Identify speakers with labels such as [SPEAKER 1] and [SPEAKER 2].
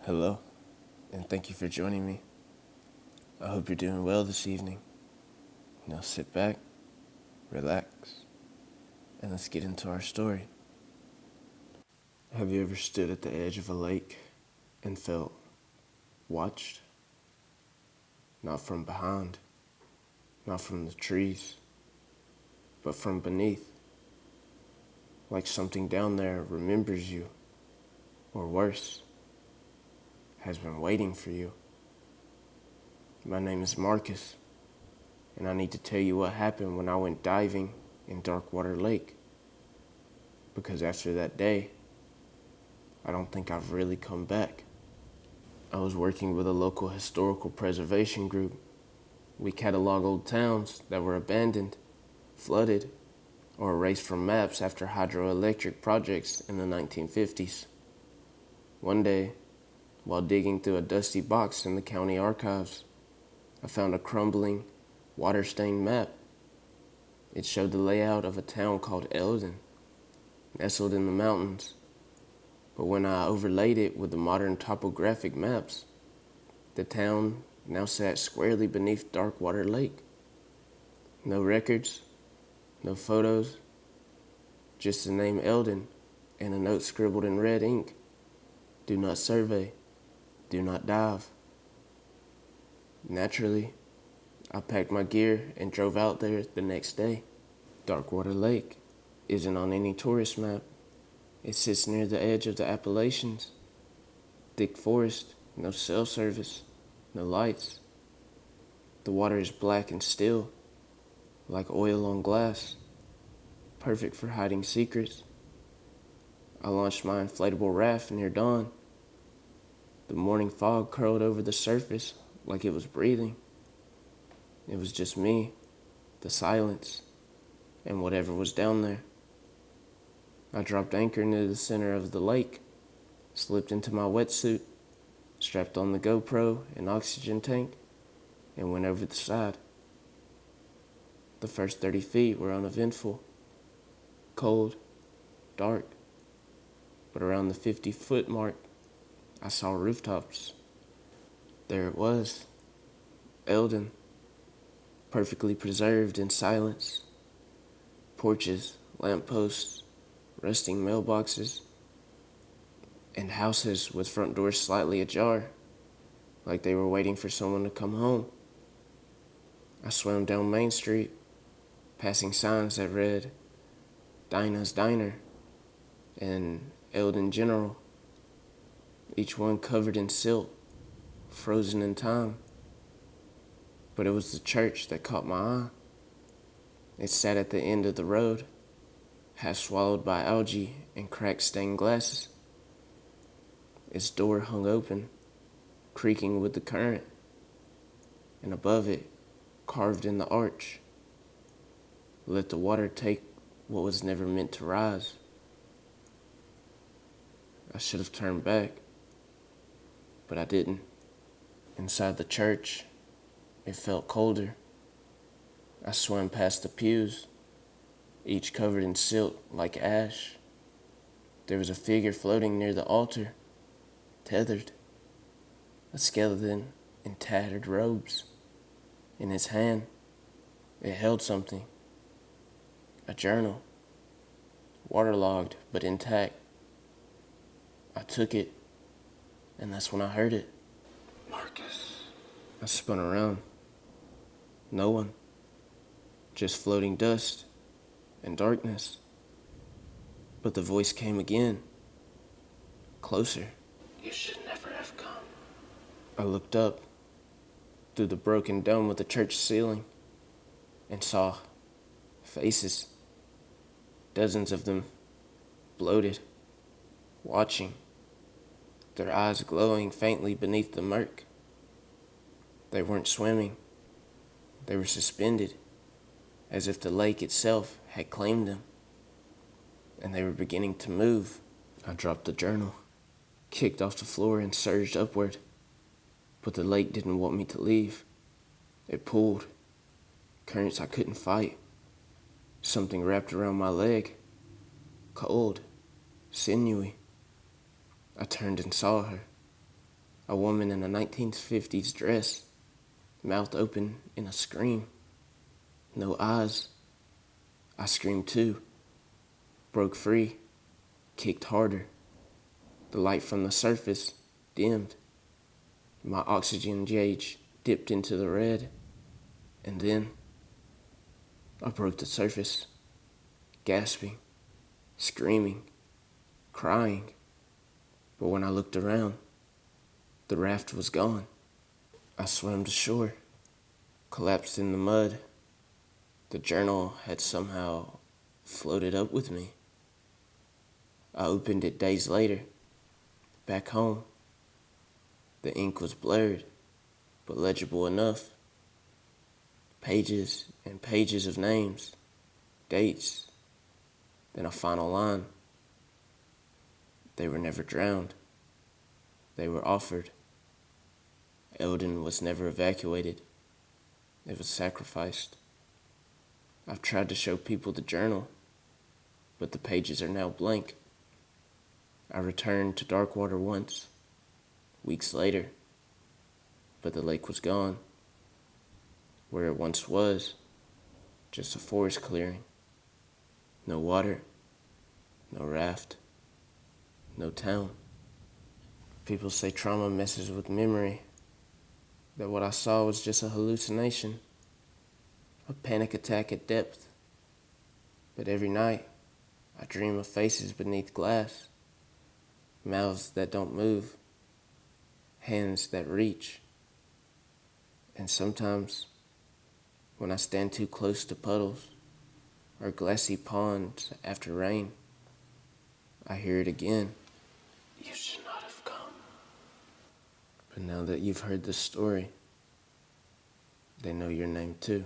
[SPEAKER 1] Hello, and thank you for joining me. I hope you're doing well this evening. Now sit back, relax, and let's get into our story. Have you ever stood at the edge of a lake and felt watched? Not from behind, not from the trees, but from beneath. Like something down there remembers you, or worse, has been waiting for you. My name is Marcus, and I need to tell you what happened when I went diving in Darkwater Lake. Because after that day, I don't think I've really come back. I was working with a local historical preservation group. We catalog old towns that were abandoned, flooded, or erased from maps after hydroelectric projects in the 1950s. One day, while digging through a dusty box in the county archives, I found a crumbling, water-stained map. It showed the layout of a town called Eldon, nestled in the mountains. But when I overlaid it with the modern topographic maps, the town now sat squarely beneath Darkwater Lake. No records, no photos, just the name Eldon and a note scribbled in red ink. Do not survey, do not dive. Naturally, I packed my gear and drove out there the next day. Darkwater Lake isn't on any tourist map. It sits near the edge of the Appalachians. Thick forest, no cell service, no lights. The water is black and still, like oil on glass, perfect for hiding secrets. I launched my inflatable raft near dawn. The morning fog curled over the surface like it was breathing. It was just me, the silence, and whatever was down there. I dropped anchor near the center of the lake, slipped into my wetsuit, strapped on the GoPro and oxygen tank, and went over the side. The first 30 feet were uneventful, cold, dark, but around the 50-foot mark, I saw rooftops. There it was, Eldon, perfectly preserved in silence. Porches, lampposts, rusting mailboxes, and houses with front doors slightly ajar, like they were waiting for someone to come home. I swam down Main Street, passing signs that read Dinah's Diner and Eldon General, each one covered in silt, frozen in time. But it was the church that caught my eye. It sat at the end of the road, half swallowed by algae and cracked stained glasses. Its door hung open, creaking with the current, and above it, carved in the arch, let the water take what was never meant to rise. I should have turned back, but I didn't. Inside the church, it felt colder. I swam past the pews, each covered in silt like ash. There was a figure floating near the altar, tethered, a skeleton in tattered robes. In his hand, it held something, a journal, waterlogged but intact. I took it, and that's when I heard it. Marcus. I spun around. No one. Just floating dust and darkness. But the voice came again. Closer. You should never have come. I looked up through the broken dome of the church ceiling and saw faces. Dozens of them, bloated, watching, their eyes glowing faintly beneath the murk. They weren't swimming. They were suspended, as if the lake itself had claimed them. And they were beginning to move. I dropped the journal, kicked off the floor, and surged upward. But the lake didn't want me to leave. It pulled, currents I couldn't fight. Something wrapped around my leg, cold, sinewy. I turned and saw her, A woman in a 1950s dress, mouth open in a scream. No eyes. I screamed too. Broke free. Kicked harder. The light from the surface dimmed. My oxygen gauge dipped into the red. And then I broke the surface, gasping, screaming, crying. But when I looked around, the raft was gone. I swam to shore, collapsed in the mud. The journal had somehow floated up with me. I opened it days later, back home. The ink was blurred, but legible enough. Pages and pages of names, dates, then a final line. They were never drowned. They were offered. Eldon was never evacuated. It was sacrificed. I've tried to show people the journal, but the pages are now blank. I returned to Darkwater once, weeks later, but the lake was gone. Where it once was, just a forest clearing. No water, no raft, no town. People say trauma messes with memory, that what I saw was just a hallucination, a panic attack at depth. But every night, I dream of faces beneath glass, mouths that don't move, hands that reach. And sometimes, when I stand too close to puddles or glassy ponds after rain, I hear it again. You should not have come. But now that you've heard this story, they know your name too.